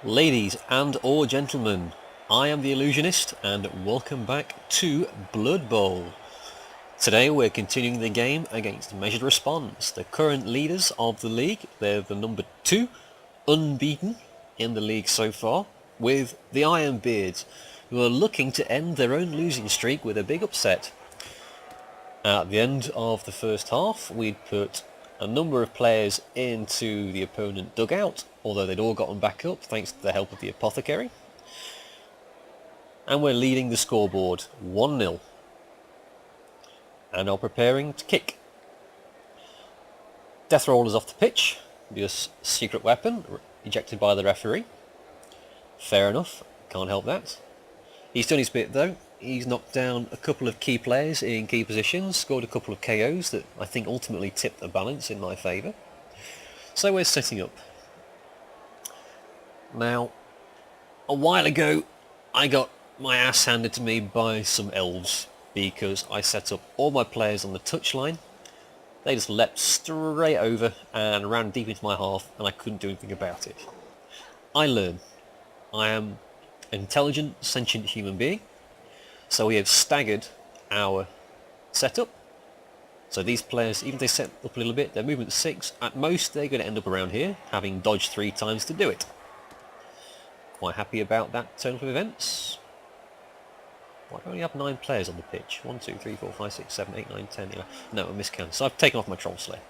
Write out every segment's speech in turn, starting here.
Ladies and or gentlemen, I am the Illusionist and welcome back to Blood Bowl. Today we're continuing the game against Measured Response, the current leaders of the league. They're the number 2, unbeaten in the league so far, with the Iron Beards, who are looking to end their own losing streak with a big upset. At the end of the first half, we'd put a number of players into the opponent dugout, although they'd all gotten back up thanks to the help of the apothecary. And we're leading the scoreboard 1-0. And are preparing to kick. Death Roller's off the pitch, because secret weapon, ejected by the referee. Fair enough, can't help that. He's done his bit though. He's knocked down a couple of key players in key positions, scored a couple of KOs that I think ultimately tipped the balance in my favour. So we're setting up. Now, a while ago I got my ass handed to me by some elves because I set up all my players on the touchline. They just leapt straight over and ran deep into my half and I couldn't do anything about it. I learn. I am an intelligent, sentient human being. So we have staggered our setup. So these players, even if they set up a little bit, their movement's 6. At most, they're going to end up around here, having dodged 3 times to do it. Quite happy about that turn of events. Why do I only have 9 players on the pitch? 1, 2, 3, 4, 5, 6, 7, 8, 9, 10, 11. No, I miscounted. So I've taken off my Troll Slayer.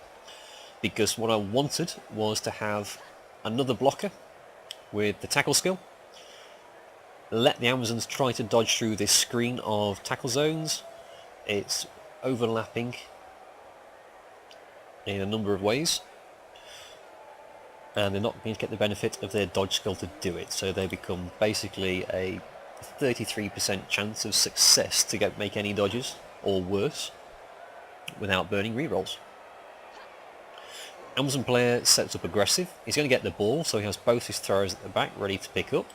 Because what I wanted was to have another blocker with the tackle skill. Let the Amazons try to dodge through this screen of tackle zones. It's overlapping in a number of ways. And they're not going to get the benefit of their dodge skill to do it. So they become basically a 33% chance of success to make any dodges, or worse, without burning rerolls. Amazon player sets up aggressive. He's going to get the ball, so he has both his throwers at the back ready to pick up.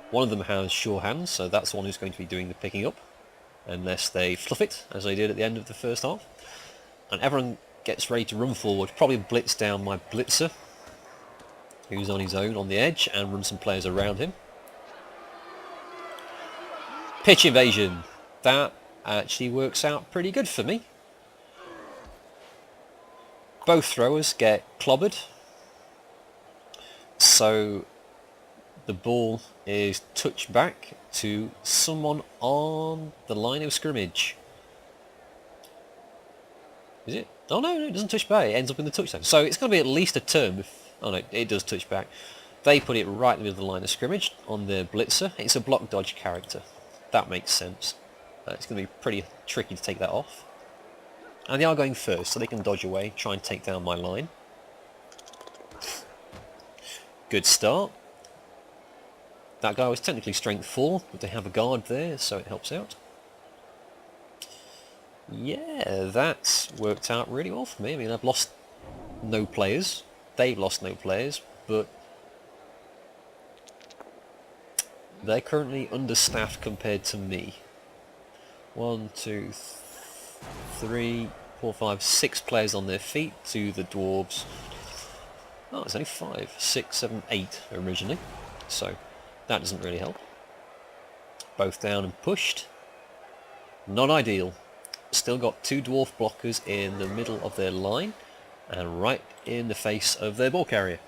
One of them has sure hands, so that's the one who's going to be doing the picking up, unless they fluff it, as they did at the end of the first half. And everyone gets ready to run forward, probably blitz down my blitzer, who's on his own on the edge, and run some players around him. Pitch invasion. That actually works out pretty good for me. Both throwers get clobbered, so the ball is touched back to someone on the line of scrimmage. Is it? Oh no, it doesn't touch back. It ends up in the touchdown. So it's going to be at least a turn. Oh no, it does touch back. They put it right in the middle of the line of scrimmage on their blitzer. It's a block dodge character. That makes sense. It's going to be pretty tricky to take that off. And they are going first, so they can dodge away, try and take down my line. Good start. That guy was technically strength 4, but they have a guard there, so it helps out. Yeah, that's worked out really well for me. I mean, I've lost no players. They've lost no players, but they're currently understaffed compared to me. 1, 2, 3, 4, 5, 6 players on their feet to the Dwarves. Oh, it's only 5, 6, 7, 8 originally, so that doesn't really help. Both down and pushed. Not ideal. Still got 2 dwarf blockers in the middle of their line and right in the face of their ball carrier.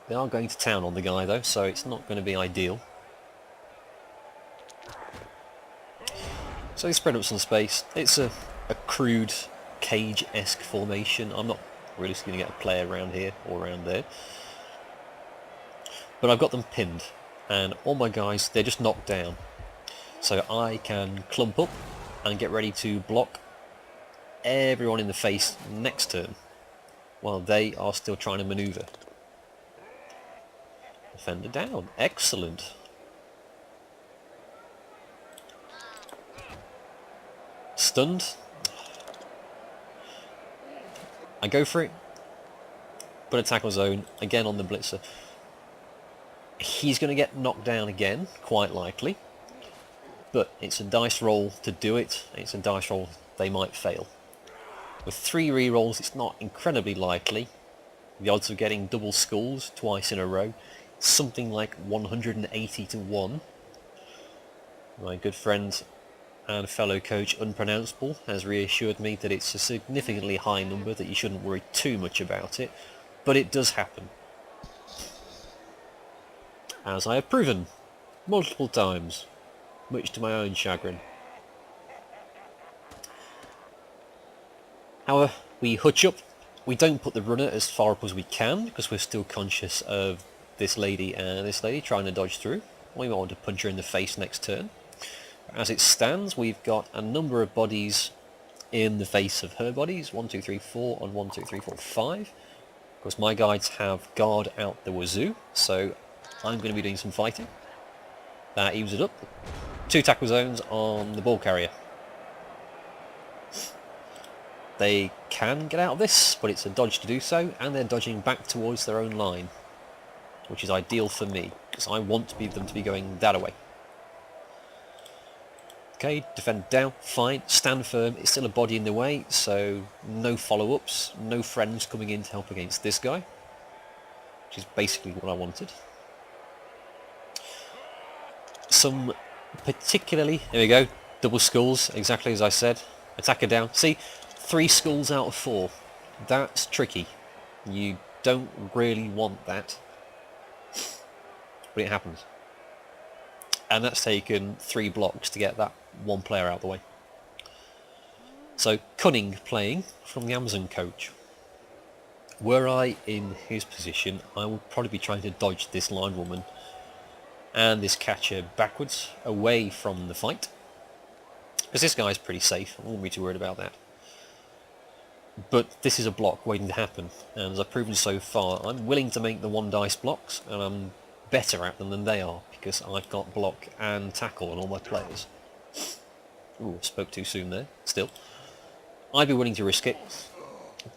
They are going to town on the guy though, so it's not going to be ideal. So they spread up some space. It's a crude cage-esque formation. I'm not really going to get a player around here or around there. But I've got them pinned, and all my guys, they're just knocked down. So I can clump up and get ready to block everyone in the face next turn, while they are still trying to manoeuvre. Defender down. Excellent. Stunned. I go for it. Put a tackle zone, again on the blitzer. He's going to get knocked down again, quite likely. But it's a dice roll to do it. It's a dice roll they might fail. With 3 rerolls, it's not incredibly likely. The odds of getting double skulls twice in a row, something like 180 to 1. My good friend and fellow coach Unpronounceable has reassured me that it's a significantly high number, that you shouldn't worry too much about it, but it does happen. As I have proven multiple times, much to my own chagrin. However, we hutch up. We don't put the runner as far up as we can, because we're still conscious of this lady and this lady trying to dodge through. We might want to punch her in the face next turn. As it stands, we've got a number of bodies in the face of her bodies. 1, 2, 3, 4, and 1, 2, 3, 4, 5. Of course, my guides have guard out the wazoo, so I'm going to be doing some fighting. That evens it up. 2 tackle zones on the ball carrier. They can get out of this, but it's a dodge to do so, and they're dodging back towards their own line, which is ideal for me, because I want them to be going that away. Okay, defend down, fine, stand firm, it's still a body in the way, so no follow-ups, no friends coming in to help against this guy, which is basically what I wanted. Some particularly, here we go, double skulls, exactly as I said, attacker down, see, 3 skulls out of 4, that's tricky, you don't really want that, but it happens. And that's taken 3 blocks to get that 1 player out of the way. So, cunning playing from the Amazon coach. Were I in his position, I would probably be trying to dodge this linewoman and this catcher backwards, away from the fight. Because this guy's pretty safe, I wouldn't be too worried about that. But this is a block waiting to happen, and as I've proven so far, I'm willing to make the 1 dice blocks, and I'm better at them than they are, because I've got block and tackle on all my players. Ooh, spoke too soon there, still. I'd be willing to risk it,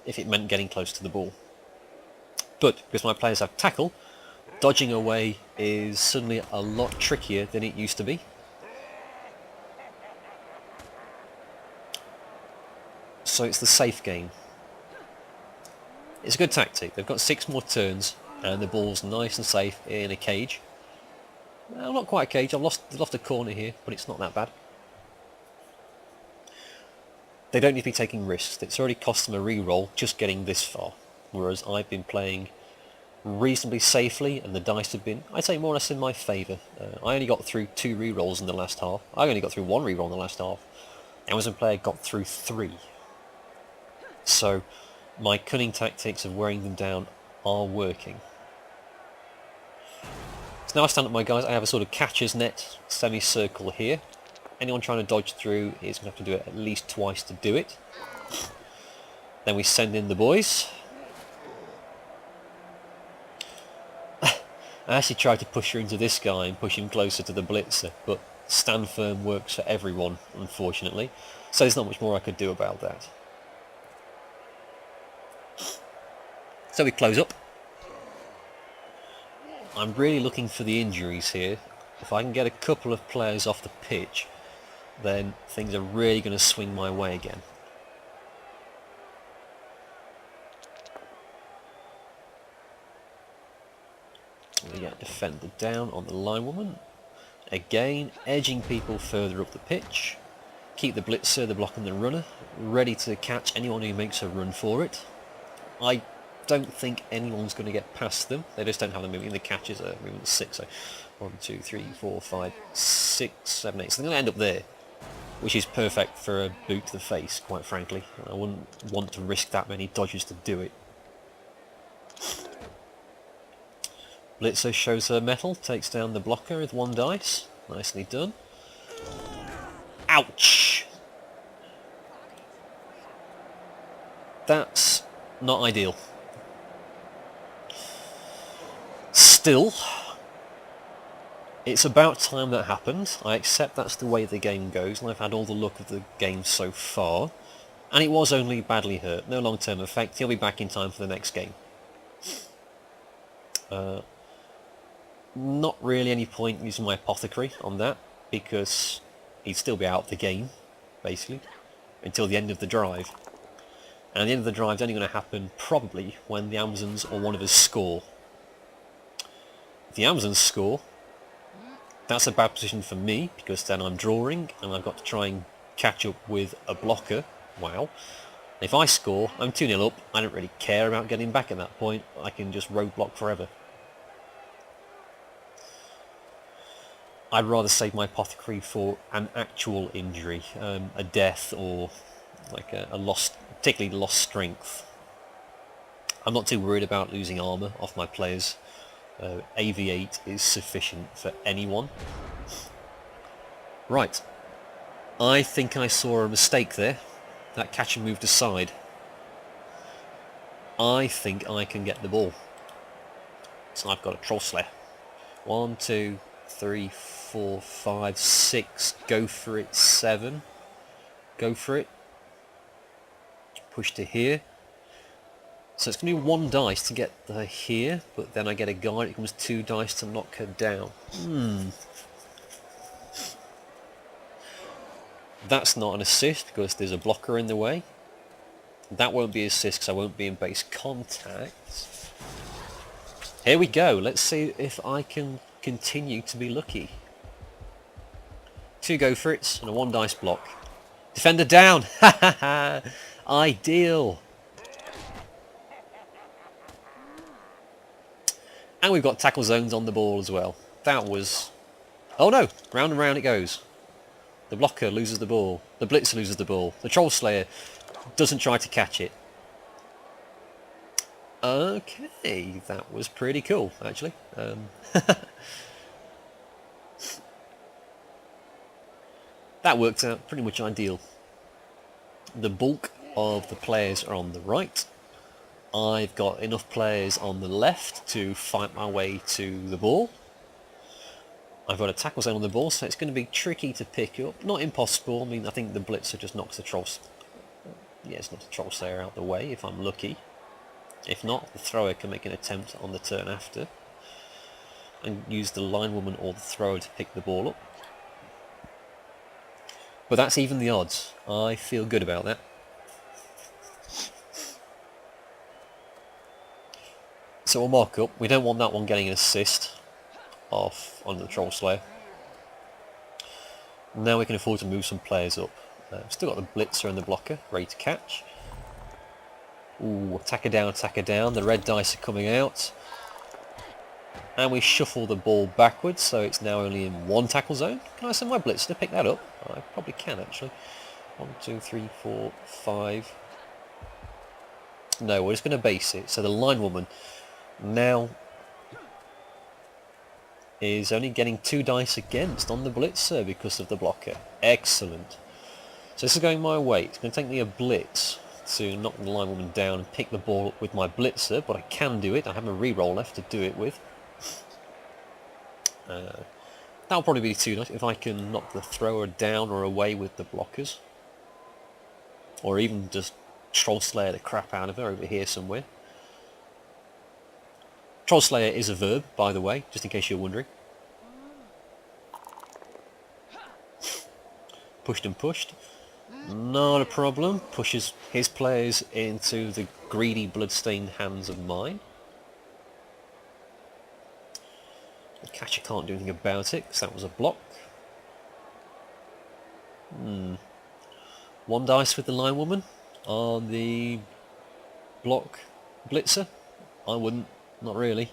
if it meant getting close to the ball. But, because my players have tackle, dodging away is suddenly a lot trickier than it used to be. So it's the safe game. It's a good tactic. They've got 6 more turns, and the ball's nice and safe in a cage. Well, not quite a cage. I've lost a corner here, but it's not that bad. They don't need to be taking risks. It's already cost them a re-roll just getting this far, whereas I've been playing reasonably safely, and the dice have been, I'd say, more or less in my favour. I only got through 2 re-rolls in the last half. I only got through 1 re-roll in the last half. Amazon player got through 3. So my cunning tactics of wearing them down are working. So now I stand up my guys, I have a sort of catcher's net semicircle here. Anyone trying to dodge through is going to have to do it at least twice to do it. Then we send in the boys. I actually tried to push her into this guy and push him closer to the blitzer, but stand firm works for everyone, unfortunately. So there's not much more I could do about that. So we close up. I'm really looking for the injuries here. If I can get a couple of players off the pitch, then things are really going to swing my way again. We get defender down on the linewoman. Again, edging people further up the pitch. Keep the blitzer, the block and the runner, ready to catch anyone who makes a run for it. I don't think anyone's going to get past them. They just don't have the movement. The catches are movement 6. So 1, 2, 3, 4, 5, 6, 7, 8. So they're going to end up there, which is perfect for a boot to the face, quite frankly. I wouldn't want to risk that many dodges to do it. Blitzer shows her metal, takes down the blocker with 1 dice. Nicely done. Ouch! That's not ideal. Still, it's about time that happened. I accept that's the way the game goes, and I've had all the luck of the game so far. And it was only badly hurt, no long-term effect. He'll be back in time for the next game. Not really any point using my apothecary on that, because he'd still be out of the game, basically, until the end of the drive. And the end of the drive is only going to happen probably when the Amazons or one of us score. If the Amazons score, that's a bad position for me, because then I'm drawing and I've got to try and catch up with a blocker. Wow. If I score, I'm 2-0 up. I don't really care about getting back at that point. I can just roadblock forever. I'd rather save my apothecary for an actual injury, a death, or like a lost, particularly lost strength. I'm not too worried about losing armour off my players. AV8 is sufficient for anyone. Right. I think I saw a mistake there. That catcher moved aside. I think I can get the ball. So I've got a Troll Slayer. 1, 2, 3, 4, 5, 6. Go for it. 7. Go for it. Push to here. So it's going to be 1 dice to get her here, but then I get a guard. It comes 2 dice to knock her down. That's not an assist because there's a blocker in the way. That won't be an assist because I won't be in base contact. Here we go. Let's see if I can continue to be lucky. 2 go for it and a 1 dice block. Defender down! Ha ha ha! Ideal! And we've got tackle zones on the ball as well. That was... Oh no! Round and round it goes. The blocker loses the ball. The blitzer loses the ball. The Troll Slayer doesn't try to catch it. Okay, that was pretty cool, actually. That worked out pretty much ideal. The bulk of the players are on the right. I've got enough players on the left to fight my way to the ball. I've got a tackle zone on the ball, so it's going to be tricky to pick up. Not impossible. I mean, I think the blitzer just knocks the Troll... Yeah, it's not the Troll Slayer out the way, if I'm lucky. If not, the thrower can make an attempt on the turn after and use the linewoman or the thrower to pick the ball up. But that's even the odds. I feel good about that. So we'll mark up. We don't want that one getting an assist off on the Troll Slayer. Now we can afford to move some players up. Still got the blitzer and the blocker ready to catch. Ooh, attacker down. The red dice are coming out. And we shuffle the ball backwards, so it's now only in 1 tackle zone. Can I send my blitzer to pick that up? I probably can, actually. 1, 2, 3, 4, 5. No, we're just going to base it. So the linewoman now is only getting 2 dice against on the blitzer because of the blocker. Excellent. So this is going my way. It's going to take me a blitz to knock the linewoman down and pick the ball up with my blitzer, but I can do it. I have a reroll left to do it with. That'll probably be 2 dice if I can knock the thrower down or away with the blockers. Or even just Troll Slayer the crap out of her over here somewhere. Troll Slayer is a verb, by the way, just in case you're wondering. Pushed and pushed. Not a problem. Pushes his players into the greedy, bloodstained hands of mine. The catcher can't do anything about it, because that was a block. 1 dice with the linewoman on the block blitzer. I wouldn't, not really.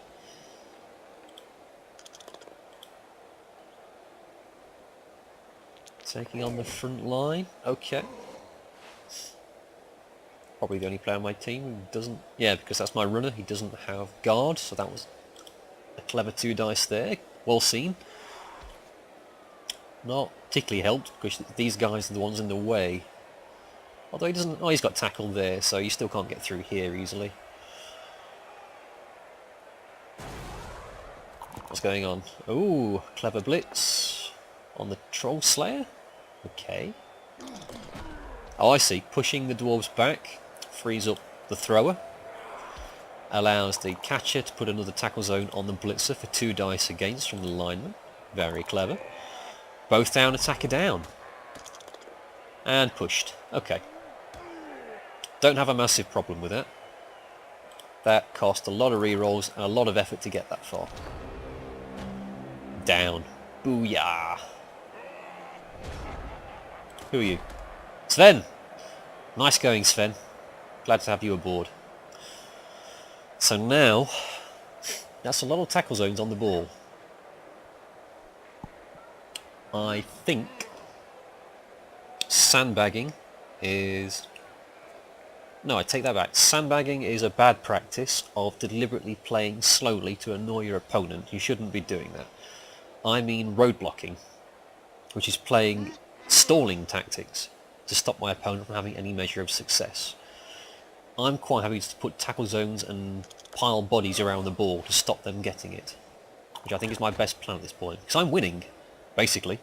Taking on the front line. Okay. Probably the only player on my team who doesn't... Yeah, because that's my runner. He doesn't have guard, so that was a clever 2 dice there. Well seen. Not particularly helped, because these guys are the ones in the way. Although he doesn't... Oh, he's got tackle there, so you still can't get through here easily. What's going on? Ooh, clever blitz on the Troll Slayer. Okay. Oh, I see. Pushing the Dwarves back frees up the thrower. Allows the catcher to put another tackle zone on the blitzer for 2 dice against from the lineman. Very clever. Both down, attacker down. And pushed. Okay. Don't have a massive problem with that. That cost a lot of rerolls and a lot of effort to get that far. Down. Booyah. Who are you? Sven! Nice going, Sven. Glad to have you aboard. So now, that's a lot of tackle zones on the ball. I think sandbagging is... No, I take that back. Sandbagging is a bad practice of deliberately playing slowly to annoy your opponent. You shouldn't be doing that. I mean road blocking, which is playing stalling tactics to stop my opponent from having any measure of success. I'm quite happy to put tackle zones and pile bodies around the ball to stop them getting it, which I think is my best plan at this point, because I'm winning, basically.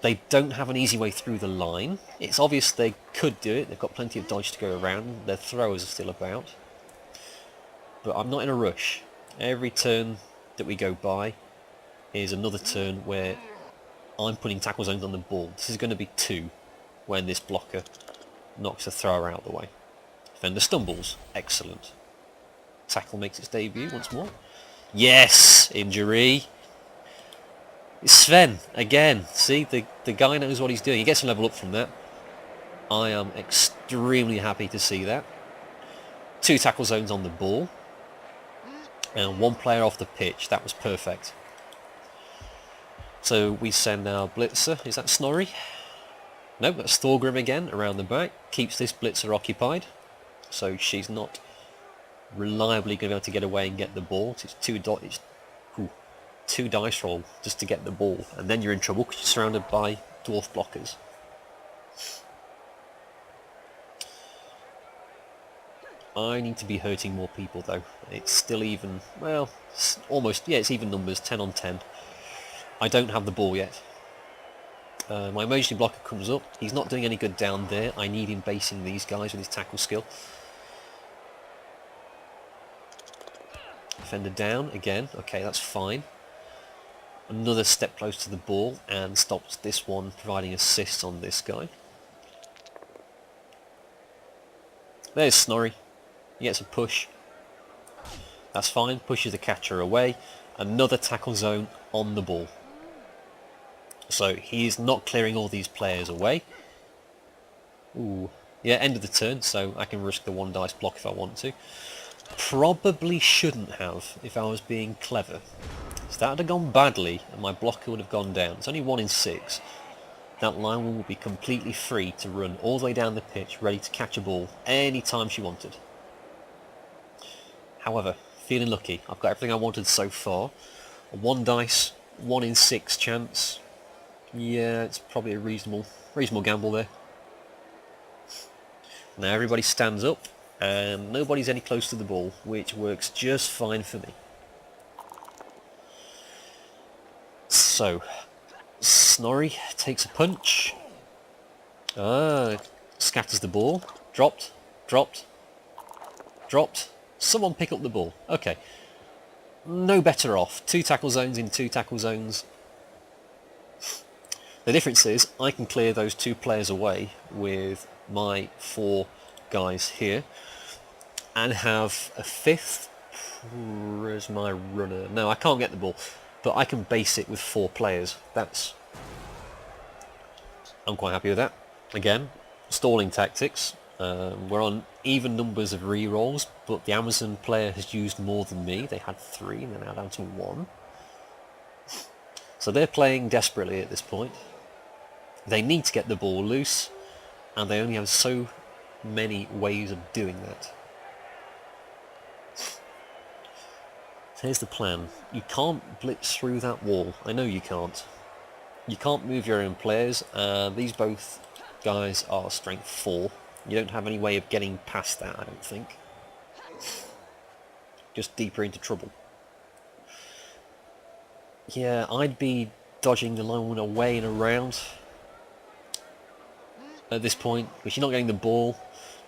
They don't have an easy way through the line. It's obvious they could do it. They've got plenty of dodge to go around. Their throwers are still about. But I'm not in a rush. Every turn that we go by is another turn where I'm putting tackle zones on the ball. This is going to be 2 when this blocker knocks the thrower out of the way. Defender stumbles. Excellent. Tackle makes its debut once more. Yes! Injury. It's Sven, again. See, the guy knows what he's doing. He gets a level up from that. I am extremely happy to see that. 2 tackle zones on the ball. And 1 player off the pitch. That was perfect. So we send our blitzer. Is that Snorri? No, that's Thorgrim again, around the back. Keeps this blitzer occupied. So she's not reliably going to be able to get away and get the ball. It's 2 dice roll just to get the ball, and then you're in trouble because you're surrounded by dwarf blockers. I need to be hurting more people though. It's still even, well, it's almost, yeah, it's even numbers, 10 on 10. I don't have the ball yet. My emergency blocker comes up. He's not doing any good down there. I need him basing these guys with his tackle skill. Defender down again. Okay, that's fine. Another step close to the ball and stops this one providing assists on this guy. There's Snorri. He gets a push. That's fine. Pushes the catcher away. Another tackle zone on the ball. So he's not clearing all these players away. Ooh. Yeah, end of the turn, so I can risk the 1 dice block if I want to. Probably shouldn't have if I was being clever. So that would have gone badly and my blocker would have gone down. It's only 1 in 6. That linewoman would be completely free to run all the way down the pitch, ready to catch a ball any time she wanted. However, feeling lucky. I've got everything I wanted so far. A 1 dice, 1 in 6 chance. Yeah, it's probably a reasonable gamble there. Now everybody stands up and nobody's any close to the ball, which works just fine for me. So, Snorri takes a punch. Scatters the ball. Dropped. Someone pick up the ball. Okay. No better off. 2 tackle zones in 2 tackle zones. The difference is I can clear those 2 players away with my 4 guys here and have a 5th. Where's my runner? No, I can't get the ball, but I can base it with 4 players. I'm quite happy with that. Again, stalling tactics. We're on even numbers of re-rolls, but the Amazon player has used more than me. They had 3 and they're now down to 1. So they're playing desperately at this point. They need to get the ball loose, and they only have so many ways of doing that. Here's the plan. You can't blitz through that wall. I know you can't. You can't move your own players. These both guys are strength 4. You don't have any way of getting past that, I don't think. Just deeper into trouble. Yeah, I'd be dodging the line away and around at this point, because you're not getting the ball.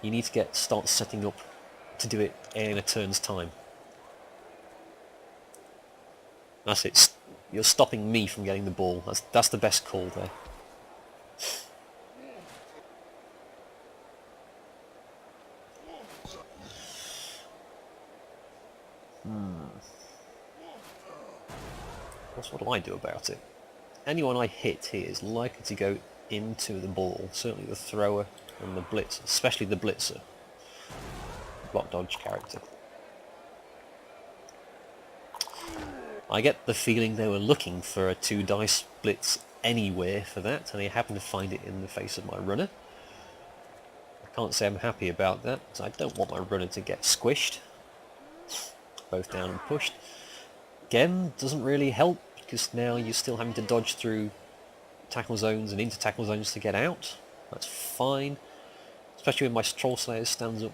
You need to start setting up to do it in a turn's time. That's it. You're stopping me from getting the ball. That's the best call there. What do I do about it? Anyone I hit here is likely to go into the ball. Certainly the thrower and the blitzer, especially the blitzer. Block dodge character. I get the feeling they were looking for a 2-dice blitz anywhere for that, and they happened to find it in the face of my runner. I can't say I'm happy about that, because I don't want my runner to get squished. Both down and pushed. Again, doesn't really help, because now you're still having to dodge through tackle zones and into tackle zones to get out. That's fine. Especially when my Troll Slayer stands up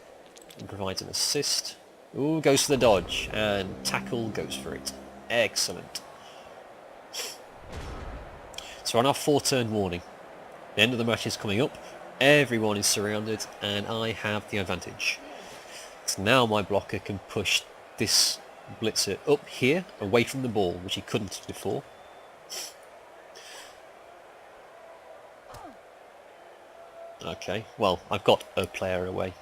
and provides an assist. Ooh, goes for the dodge, and tackle goes for it. Excellent. So we're on our 4-turn warning. The end of the match is coming up. Everyone is surrounded, and I have the advantage. So now my blocker can push this blitzer up here, away from the ball, which he couldn't before. Okay, well, I've got a player away.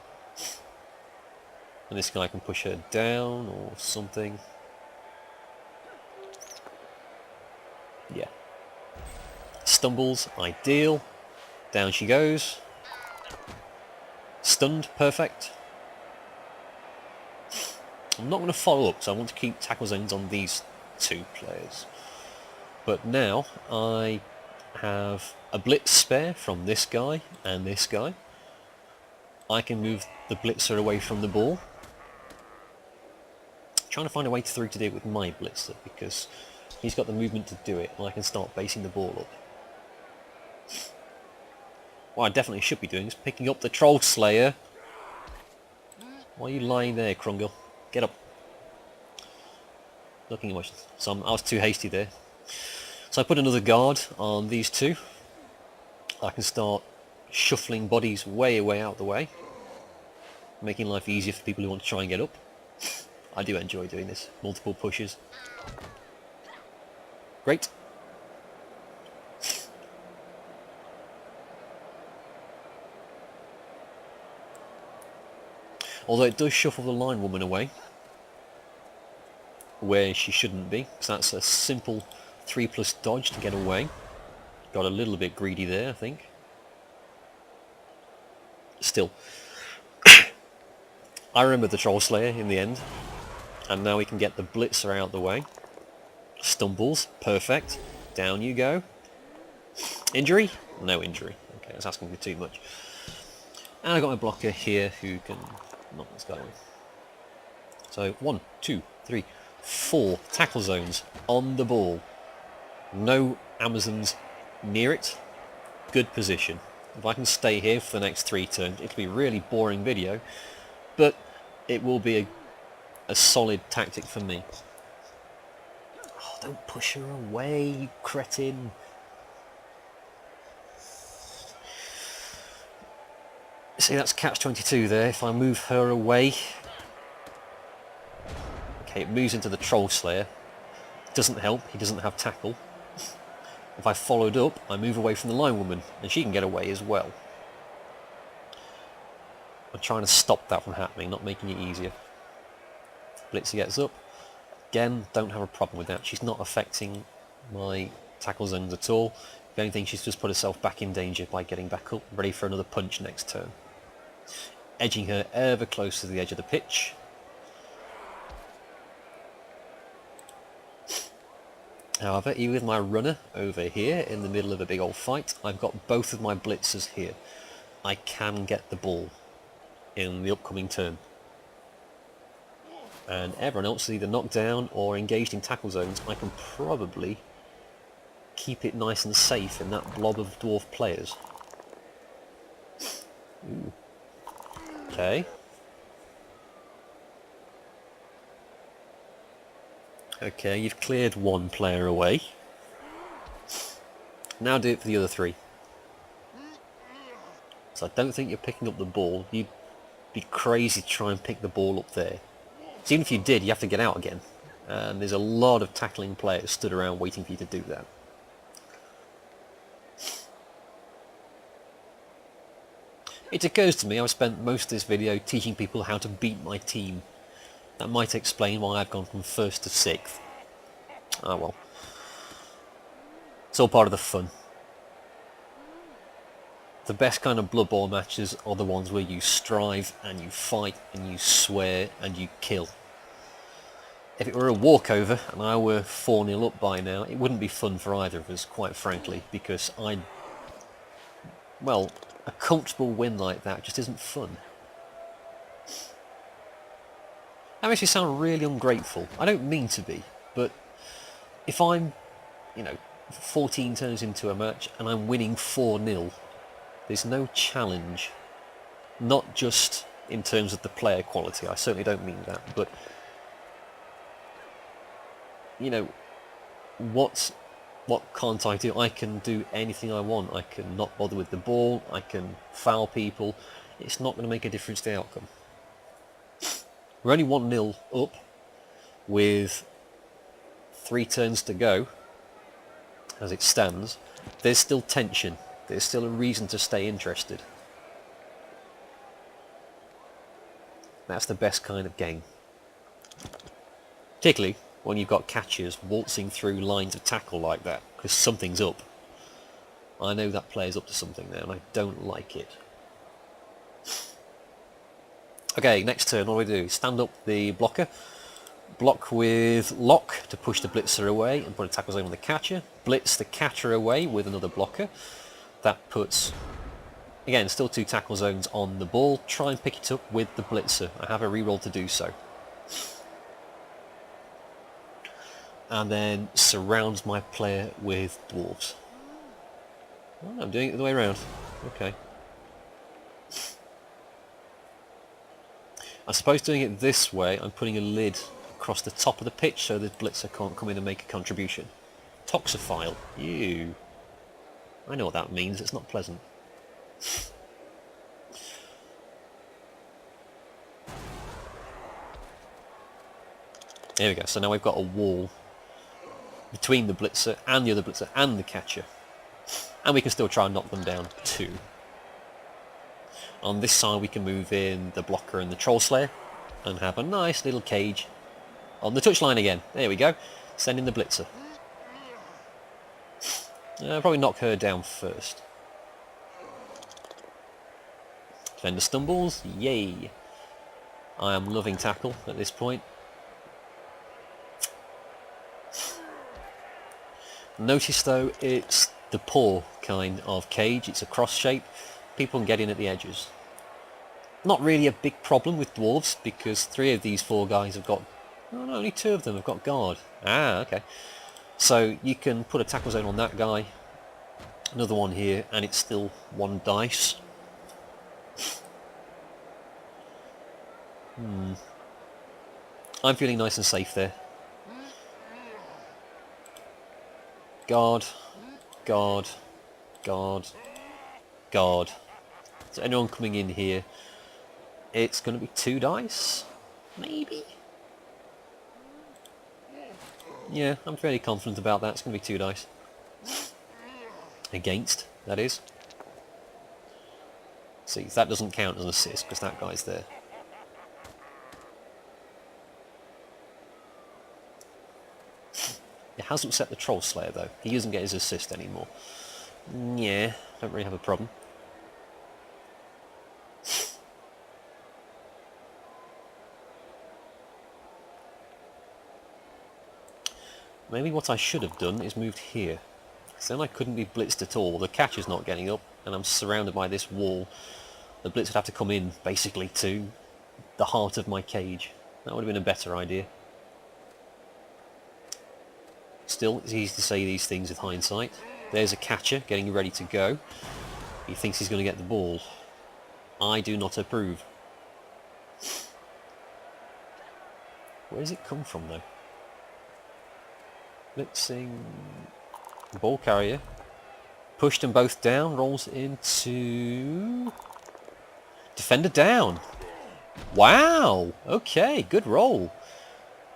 And this guy can push her down or something. Yeah. Stumbles, ideal. Down she goes. Stunned, perfect. I'm not going to follow up, so I want to keep tackle zones on these two players. But now I have a blitz spare from this guy and this guy. I can move the blitzer away from the ball. Trying to find a way through to do it with my blitzer, because he's got the movement to do it, and I can start basing the ball up. What I definitely should be doing is picking up the Troll Slayer. Why are you lying there, Krungle? Get up. Looking at my... So I was too hasty there. So I put another guard on these two. I can start shuffling bodies way out of the way, making life easier for people who want to try and get up. I do enjoy doing this. Multiple pushes. Great. Although it does shuffle the line woman away, where she shouldn't be, because that's a simple 3+ dodge to get away. Got a little bit greedy there, I think. Still. I remember the Troll Slayer in the end, and now we can get the blitzer out of the way. Stumbles, perfect. Down you go. Injury? No injury. Okay, that's asking for too much. And I've got my blocker here who can knock this guy away. So 1, 2, 3, 4 tackle zones on the ball. No Amazons near it. Good position. If I can stay here for the next 3 turns, it'll be a really boring video, but it will be a solid tactic for me. Oh, don't push her away, you cretin. See, that's catch-22 there. If I move her away... Okay, it moves into the Troll Slayer. Doesn't help, he doesn't have tackle. If I followed up, I move away from the line woman, and she can get away as well. I'm trying to stop that from happening, not making it easier. Blitzer gets up. Again, don't have a problem with that. She's not affecting my tackle zones at all. The only thing, she's just put herself back in danger by getting back up, ready for another punch next turn. Edging her ever closer to the edge of the pitch. However, even with my runner over here in the middle of a big old fight, I've got both of my blitzers here. I can get the ball in the upcoming turn. And everyone else is either knocked down or engaged in tackle zones. I can probably keep it nice and safe in that blob of dwarf players. Ooh. Okay. Okay, you've cleared one player away. Now do it for the other 3. So I don't think you're picking up the ball. You'd be crazy to try and pick the ball up there. So even if you did, you have to get out again. And there's a lot of tackling players stood around waiting for you to do that. It occurs to me I've spent most of this video teaching people how to beat my team. That might explain why I've gone from 1st to 6th. Ah well. It's all part of the fun. The best kind of Blood Bowl matches are the ones where you strive and you fight and you swear and you kill. If it were a walkover and I were 4-0 up by now, it wouldn't be fun for either of us, quite frankly, because well, a comfortable win like that just isn't fun. That makes me sound really ungrateful. I don't mean to be, but if I'm, 14 turns into a match and I'm winning 4-0, there's no challenge. Not just in terms of the player quality, I certainly don't mean that, but, what can't I do? I can do anything I want. I can not bother with the ball, I can foul people. It's not going to make a difference to the outcome. We're only 1-0 up with 3 turns to go, as it stands. There's still tension. There's still a reason to stay interested. That's the best kind of game. Particularly when you've got catchers waltzing through lines of tackle like that, because something's up. I know that player's up to something now, and I don't like it. Okay, next turn, what do we do? Stand up the blocker. Block with lock to push the blitzer away and put a tackle zone on the catcher. Blitz the catcher away with another blocker. That puts, again, still 2 tackle zones on the ball. Try and pick it up with the blitzer. I have a reroll to do so. And then surrounds my player with dwarves. Oh, I'm doing it the other way around. Okay. I suppose doing it this way, I'm putting a lid across the top of the pitch so the blitzer can't come in and make a contribution. Toxophile. Ew. I know what that means, it's not pleasant. There we go, so now we've got a wall between the blitzer and the other blitzer and the catcher. And we can still try and knock them down too. On this side we can move in the blocker and the troll slayer and have a nice little cage on the touchline again. There we go. Send in the blitzer. Probably knock her down first. Defender stumbles. Yay. I am loving tackle at this point. Notice though, it's the poor kind of cage. It's a cross shape. People can get in at the edges. Not really a big problem with dwarves because 3 of these 4 guys have got... Oh no, only 2 of them have got guard. Ah, okay. So you can put a tackle zone on that guy, another one here, and it's still 1 dice. I'm feeling nice and safe there. Guard, guard, guard, guard. So anyone coming in here, it's going to be 2 dice, maybe? Yeah, I'm fairly confident about that. It's going to be 2 dice. Against, that is. See, that doesn't count as an assist because that guy's there. It hasn't set the Troll Slayer though. He doesn't get his assist anymore. Yeah, don't really have a problem. Maybe what I should have done is moved here. Because then I couldn't be blitzed at all. The catcher's not getting up, and I'm surrounded by this wall. The blitz would have to come in, basically, to the heart of my cage. That would have been a better idea. Still, it's easy to say these things with hindsight. There's a catcher getting ready to go. He thinks he's going to get the ball. I do not approve. Where does it come from, though? Blitzing. Ball carrier. Pushed them both down. Rolls into... Defender down. Wow! Okay, good roll.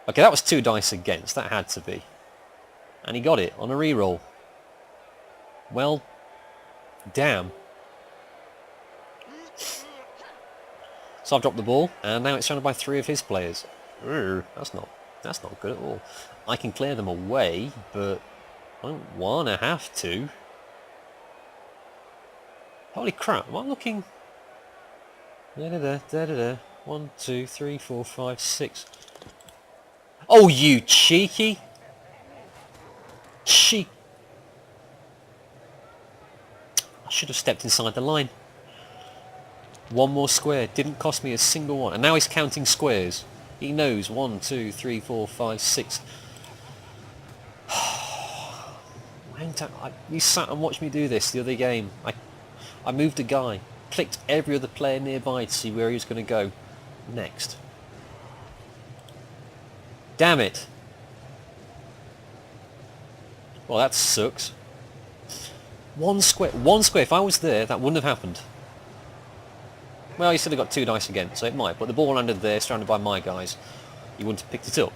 Okay, that was 2 dice against. That had to be. And he got it on a reroll. Well, damn. So I've dropped the ball, and now it's surrounded by 3 of his players. Ooh, that's not good at all. I can clear them away, but I don't wanna have to. Holy crap, am I looking? Da-da-da. 1, 2, 3, 4, 5, 6. Oh, you cheeky! I should have stepped inside the line. One more square. Didn't cost me a single one. And now he's counting squares. He knows. 1, 2, 3, 4, 5, 6. You sat and watched me do this the other game. I moved a guy. Clicked every other player nearby to see where he was going to go next. Damn it. Well, that sucks. One square. If I was there, that wouldn't have happened. Well, you still have got 2 dice again, so it might. But the ball landed there, surrounded by my guys. You wouldn't have picked it up.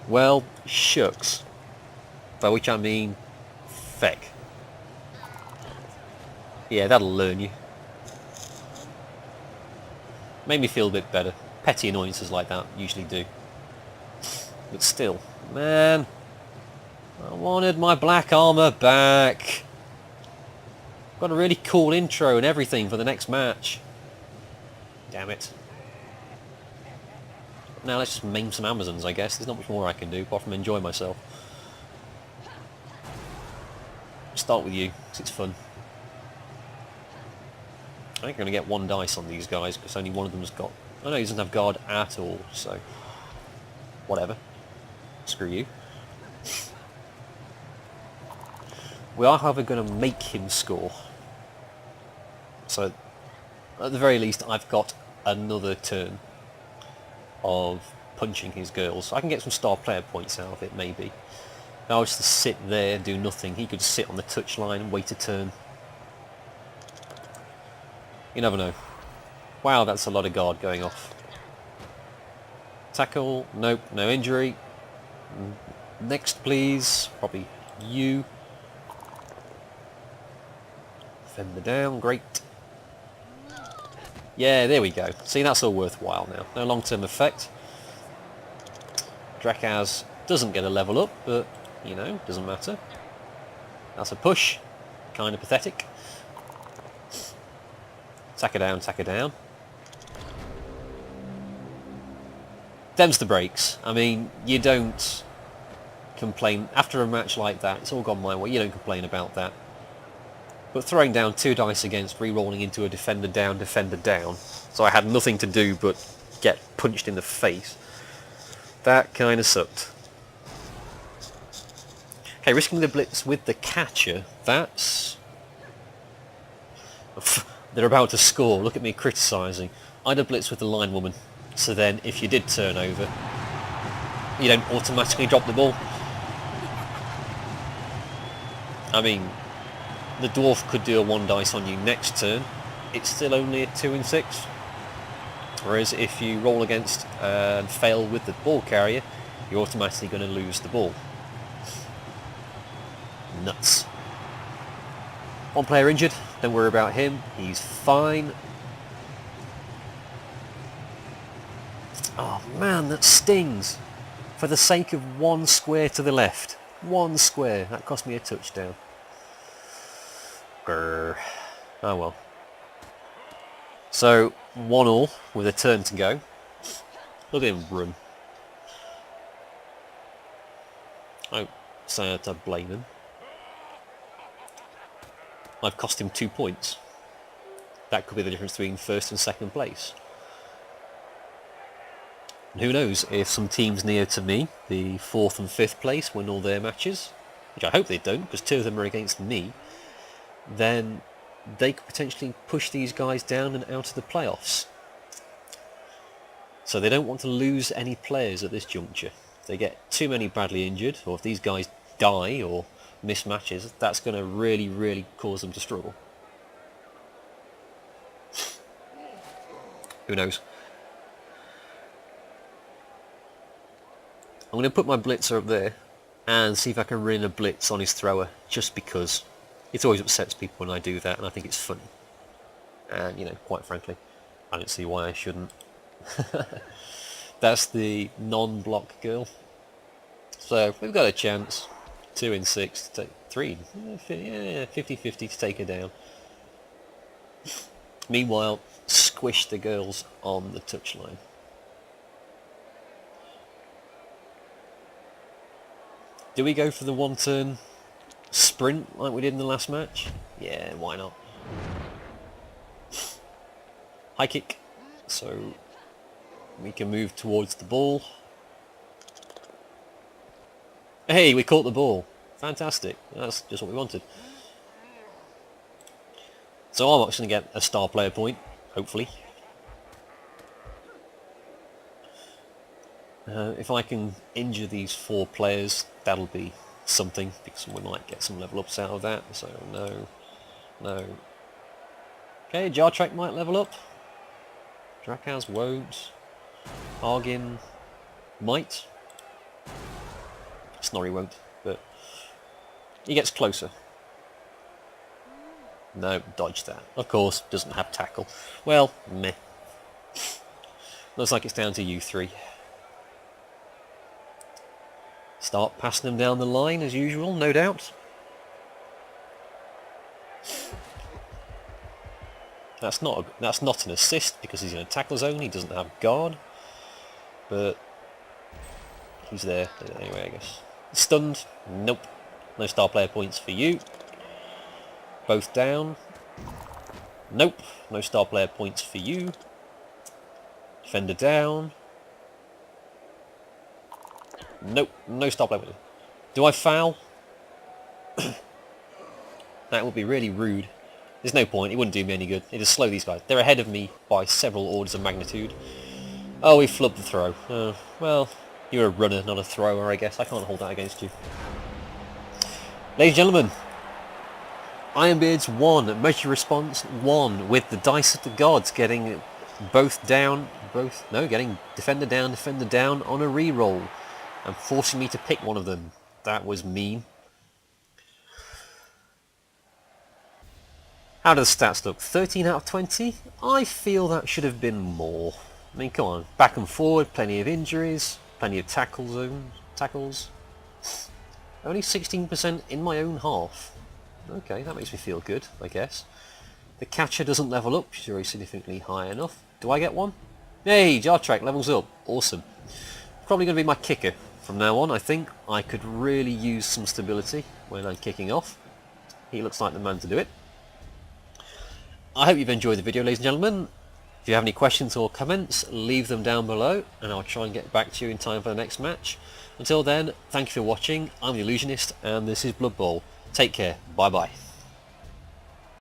Well, shucks. By which I mean, feck. Yeah, that'll learn you. Made me feel a bit better. Petty annoyances like that usually do. But still, man, I wanted my black armour back. Got a really cool intro and everything for the next match. Damn it. Now let's just maim some Amazons, I guess. There's not much more I can do apart from enjoy myself. Start with you, because it's fun. I think I'm going to get 1 dice on these guys, because only one of them's got... Oh no, he doesn't have guard at all, so... Whatever. Screw you. We are, however, going to make him score. So, at the very least, I've got another turn of punching his girls. I can get some star player points out of it, maybe. If I was to sit there and do nothing, he could sit on the touchline and wait a turn. You never know. Wow, that's a lot of guard going off. Tackle, nope, no injury. Next, please. Probably you. Defender down, great. Yeah, there we go. See, that's all worthwhile now. No long-term effect. Drakaz doesn't get a level up, but, you know, doesn't matter. That's a push. Kind of pathetic. Tack her down, tack her down. Them's the breaks. I mean, you don't complain. After a match like that, it's all gone my way. You don't complain about that. But throwing down 2 dice against re-rolling into a defender down, so I had nothing to do but get punched in the face. That kind of sucked. Okay, risking the blitz with the catcher, that's... They're about to score, look at me criticising. I'd have blitzed with the line woman, so then if you did turn over, you don't automatically drop the ball. I mean, the dwarf could do a 1 dice on you next turn, it's still only a 2 and 6. Whereas if you roll against and fail with the ball carrier, you're automatically going to lose the ball. Nuts. 1 player injured, don't worry about him, he's fine. Oh man, that stings. For the sake of 1 square to the left. 1 square, that cost me a touchdown. Grr. Oh well. So, 1-1 with a turn to go. Look at him run. I don't say to blame him. I've cost him 2 points. That could be the difference between 1st and 2nd place. And who knows, if some teams near to me, the 4th and 5th place, win all their matches, which I hope they don't, because 2 of them are against me, then they could potentially push these guys down and out of the playoffs. So they don't want to lose any players at this juncture. If they get too many badly injured, or if these guys die or miss matches, that's going to really, really cause them to struggle. Who knows? I'm going to put my blitzer up there and see if I can run a blitz on his thrower, just because it always upsets people when I do that, and I think it's funny. And, you know, quite frankly, I don't see why I shouldn't. That's the non-block girl. So we've got a chance. 2 in 6 to take 3. Yeah, 50-50 to take her down. Meanwhile, squish the girls on the touchline. Do we go for the one-turn sprint like we did in the last match? Yeah, why not? High kick, so we can move towards the ball. Hey, we caught the ball. Fantastic. That's just what we wanted. So I'm actually going to get a star player point, hopefully. If I can injure these 4 players, that'll be something, because we might get some level ups out of that. So no. Okay, Jartrek might level up. Drakaz won't. Argin might. Snorri won't, but he gets closer. No, dodge that. Of course, doesn't have tackle. Well, meh. Looks like it's down to you 3. Start passing them down the line as usual, no doubt. That's not an assist because he's in a tackle zone. He doesn't have guard, but he's there anyway, I guess. Stunned? Nope. No star player points for you. Both down. Nope. No star player points for you. Defender down. Nope. No star player points. Do I foul? That would be really rude. There's no point. It wouldn't do me any good. It'd slow these guys. They're ahead of me by several orders of magnitude. Oh, we flubbed the throw. Well, you're a runner, not a thrower, I guess. I can't hold that against you. Ladies and gentlemen, Ironbeards 1, Mochi Response 1, with the Dice of the Gods getting both down, getting defender down on a reroll, and forcing me to pick one of them. That was mean. How do the stats look? 13 out of 20? I feel that should have been more. I mean, come on. Back and forward, plenty of injuries, plenty of tackles. Only 16% in my own half. Okay, that makes me feel good, I guess. The catcher doesn't level up, she's already significantly high enough. Do I get one? Hey, Jartrek levels up. Awesome. Probably going to be my kicker from now on, I think. I could really use some stability when I'm kicking off. He looks like the man to do it. I hope you've enjoyed the video, ladies and gentlemen. If you have any questions or comments, leave them down below and I'll try and get back to you in time for the next match. Until then, thank you for watching. I'm the Illusionist and this is Blood Bowl. Take care. Bye bye.